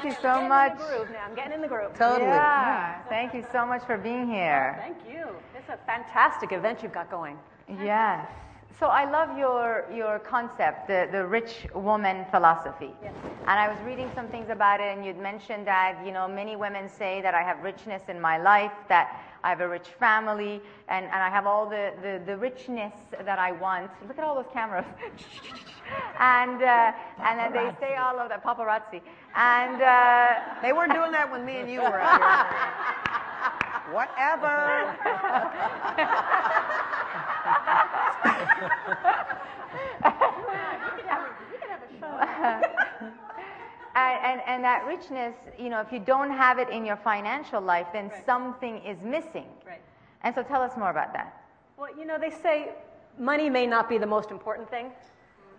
thank you so much. I'm getting in the groove now. I'm getting in the groove. Totally. Yeah, thank you so much for being here. Thank you. It's a fantastic event you've got going. Yes. So I love your concept, the rich woman philosophy. Yes. And I was reading some things about it, and you'd mentioned that, you know, many women say that I have richness in my life, that I have a rich family, and I have all the richness that I want. Look at all those cameras. and then they say all of that, paparazzi. And they weren't doing that when me and you were out here. Whatever. And that richness, you know, if you don't have it in your financial life, then something is missing. Right. And so tell us more about that. Well, you know, they say money may not be the most important thing,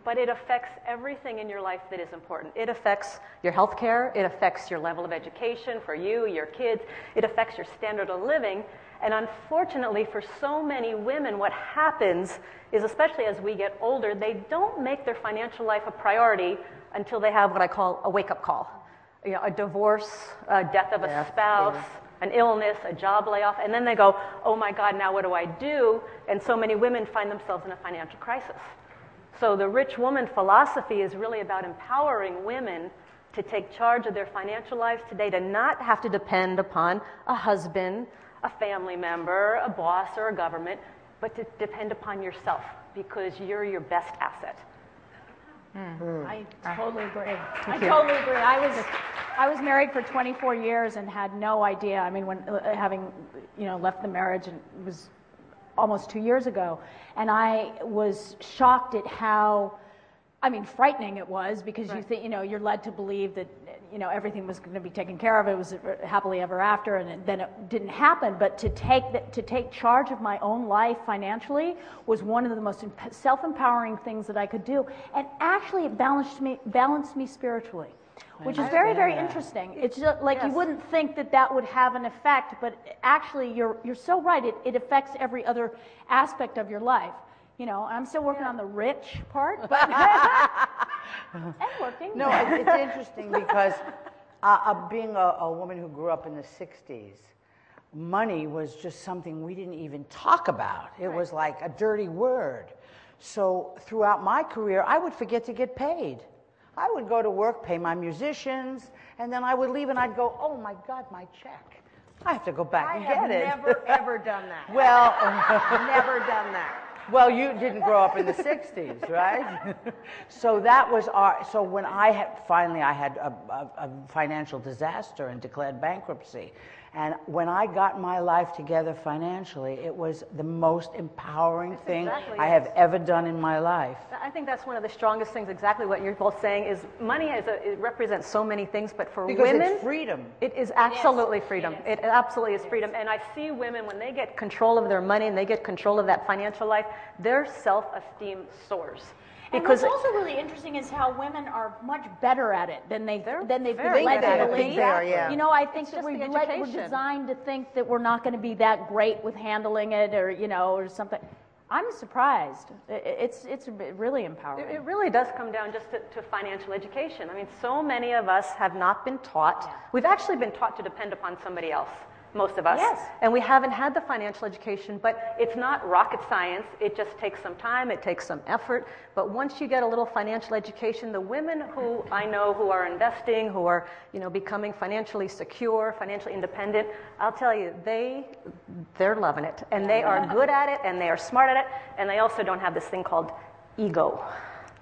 but it affects everything in your life that is important. It affects your health care. It affects your level of education for you, your kids. It affects your standard of living. And unfortunately, for so many women, what happens is, especially as we get older, they don't make their financial life a priority until they have what I call a wake-up call. You know, a divorce, a death of a spouse, an illness, a job layoff, and then they go, oh my God, now what do I do? And so many women find themselves in a financial crisis. So the rich woman philosophy is really about empowering women to take charge of their financial lives today, to not have to depend upon a husband, a family member, a boss, or a government, but to depend upon yourself, because you're your best asset. I totally agree. I totally agree. I was married for 24 years and had no idea. I mean, when having left the marriage, and it was almost 2 years ago, and I was shocked at how, frightening it was, because you think, you're led to believe that everything was going to be taken care of. It was happily ever after, and then it didn't happen. But to take charge of my own life financially was one of the most self-empowering things that I could do, and actually it balanced me spiritually, which is very, very interesting. It's just like you wouldn't think that would have an effect, but actually you're so right. It affects every other aspect of your life. I'm still working on the rich part, but and working. No, it's interesting because being a woman who grew up in the 60s, money was just something we didn't even talk about. It was like a dirty word. So throughout my career, I would forget to get paid. I would go to work, pay my musicians, and then I would leave and I'd go, oh my God, my check. I have to go back and get it. I have never, ever done that. Well, never done that. Well, you didn't grow up in the 60s, right? So that was so when I had a financial disaster and declared bankruptcy. And when I got my life together financially, it was the most empowering thing I have ever done in my life. I think that's one of the strongest things, exactly what you're both saying, is money it represents so many things, but for women, it's freedom. It is absolutely freedom. It absolutely is freedom. And I see women, when they get control of their money and they get control of that financial life, their self-esteem soars. And what's also really interesting is how women are much better at it than they've been led to believe. I think that we're designed to think that we're not going to be that great with handling it, or something. I'm surprised. It's really empowering. It really does come down just to financial education. So many of us have not been taught. Yeah. We've actually been taught to depend upon somebody else. Most of us. Yes. And we haven't had the financial education, but it's not rocket science. It just takes some time, it takes some effort. But once you get a little financial education, the women who I know who are investing, who are, becoming financially secure, financially independent, I'll tell you, they're loving it. And they are good at it, and they are smart at it, and they also don't have this thing called ego.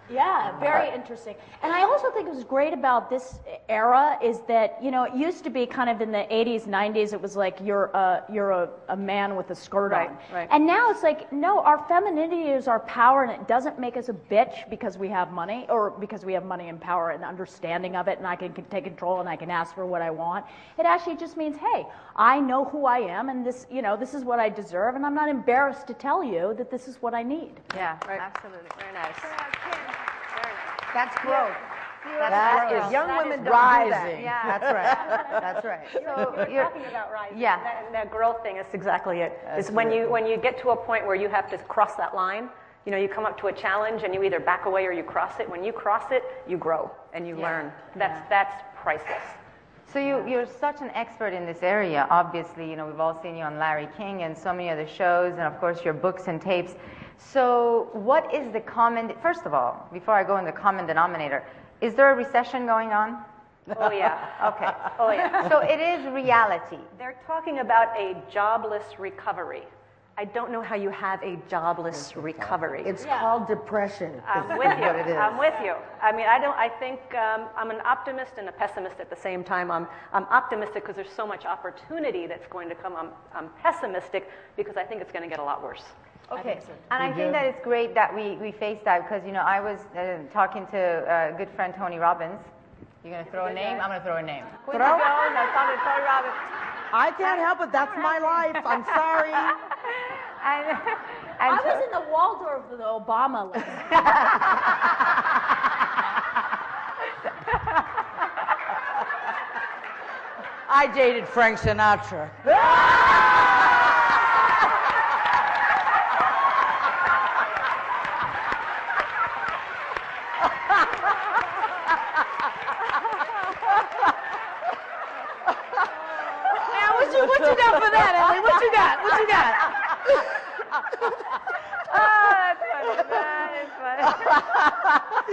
Yeah, very interesting. And I also think what's great about this era is that, it used to be kind of in the 80s, 90s, it was like you're a man with a skirt on. Right. And now it's like, no, our femininity is our power, and it doesn't make us a bitch because we have money, or because we have money and power and understanding of it, and I can take control and I can ask for what I want. It actually just means, hey, I know who I am, and this is what I deserve, and I'm not embarrassed to tell you that this is what I need. Yeah, right. Absolutely. Very nice. That's growth. That is young women don't rising. do that. Yeah. That's right. That's right. So you're talking about rising. Yeah. That growth thing is exactly it. It's when you get to a point where you have to cross that line. You come up to a challenge and you either back away or you cross it. When you cross it, you grow and you learn. That's priceless. So you're such an expert in this area. Obviously, we've all seen you on Larry King and so many other shows, and of course your books and tapes. So what is the first of all, before I go in the common denominator, is there a recession going on? Oh, yeah. Okay. Oh, yeah. So it is reality. They're talking about a jobless recovery. I don't know how you have a jobless recovery. It's called depression. I'm is with you. what it is. I'm with you. I mean, I think I'm an optimist and a pessimist at the same time. I'm optimistic because there's so much opportunity that's going to come. I'm pessimistic because I think it's going to get a lot worse. Okay, and I think that it's great that we face that because, I was talking to a good friend, Tony Robbins. You're going to throw a name? I'm going to throw a name. Quincy Jones, I thought it Tony Robbins. I can't help it. That's my life. I'm sorry. And I was in the Waldorf of the Obama list. I dated Frank Sinatra. What you got for that, Ellie? What you got? What you got? that's funny.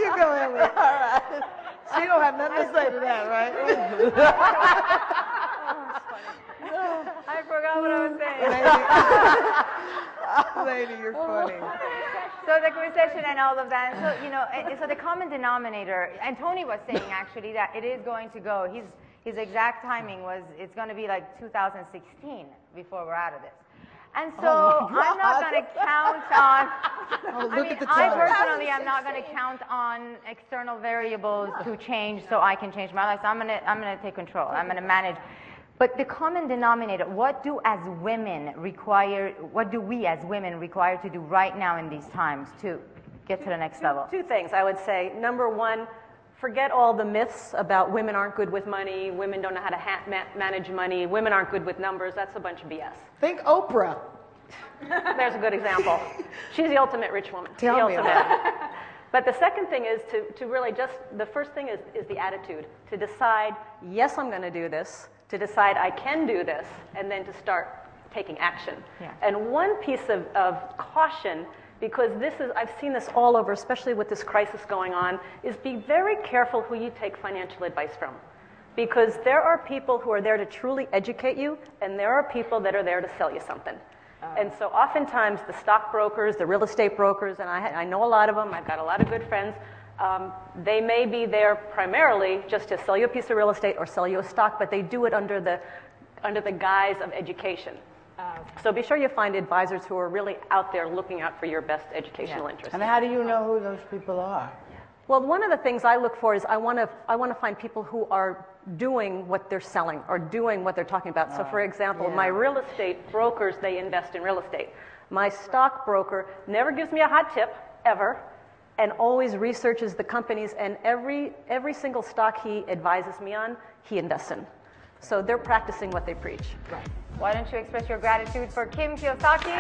You go, Ellie. All right. She don't have nothing to say to that, right? I forgot what I was saying. Lady, you're funny. So the recession and all of that. So, so the common denominator, and Tony was saying actually that it is going to go. His exact timing was it's going to be like 2016 before we're out of this. And so I'm not going to count on, I personally am not going to count on external variables to change so I can change my life. So I'm going to take control. I'm going to manage. But the common denominator, what do we as women require to do right now in these times to get to the next level? Two things I would say. Number one, forget all the myths about women aren't good with money, women don't know how to manage money, women aren't good with numbers. That's a bunch of BS. Think Oprah. There's a good example. She's the ultimate rich woman. Tell me about it. But the second thing is to really the first thing is the attitude. To decide, yes, I'm going to do this. To decide I can do this. And then to start taking action. Yeah. And one piece of caution, because I've seen this all over, especially with this crisis going on, is be very careful who you take financial advice from. Because there are people who are there to truly educate you, and there are people that are there to sell you something. And so oftentimes the stockbrokers, the real estate brokers, and I know a lot of them, I've got a lot of good friends, they may be there primarily just to sell you a piece of real estate or sell you a stock, but they do it under the guise of education. So be sure you find advisors who are really out there looking out for your best educational interests. And how do you know who those people are? Well, one of the things I look for is I want to find people who are doing what they're selling or doing what they're talking about. So, for example, my real estate brokers, they invest in real estate. My stockbroker never gives me a hot tip, ever, and always researches the companies, and every single stock he advises me on, he invests in. So they're practicing what they preach. Why don't you express your gratitude for Kim Kiyosaki?